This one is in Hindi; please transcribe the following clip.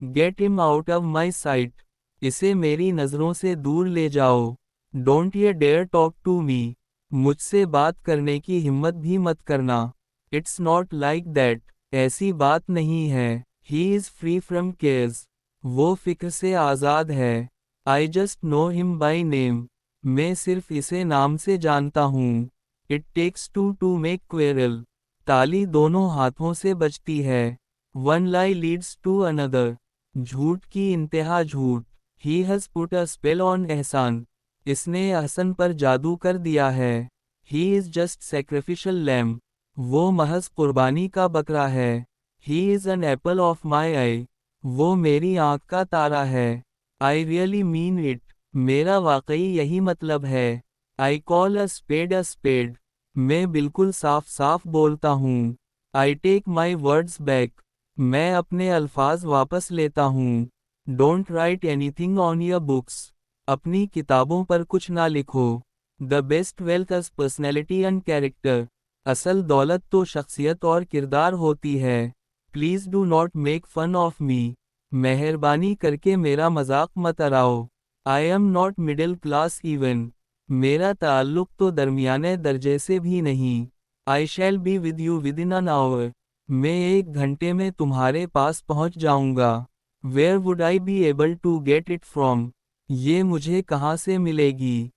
Get him out of my site. इसे मेरी नज़रों से दूर ले जाओ। डोंट ये डेयर टॉक टू मी। मुझसे बात करने की हिम्मत भी मत करना। It's not like that. ऐसी बात नहीं है। He is free from cares. वो फिक्र से आज़ाद है। I just know him by name. मैं सिर्फ इसे नाम से जानता हूँ। It takes to make quarrel. ताली दोनों हाथों से बजती है। One lie leads to another. झूठ की इंतहा झूठ। He has put a spell on Ehsan. इसने एहसन पर जादू कर दिया है। He is just sacrificial lamb. वो महज कुर्बानी का बकरा है। He is an apple of my eye. वो मेरी आंख का तारा है। I really mean it. मेरा वाकई यही मतलब है। I call a spade a spade. मैं बिल्कुल साफ साफ बोलता हूँ। I take my words back. मैं अपने अल्फाज वापस लेता हूँ। Don't write anything on your books. अपनी किताबों पर कुछ ना लिखो। The best wealth is personality and character. असल दौलत तो शख्सियत और किरदार होती है। Please do not make fun of me. मेहरबानी करके मेरा मजाक मत उड़ाओ। I am not middle class even. मेरा ताल्लुक तो दरमियाने दर्जे से भी नहीं। I shall be with you within an hour. मैं 1 घंटे में तुम्हारे पास पहुंच जाऊंगा। Where would I be able to get it from. ये मुझे कहाँ से मिलेगी।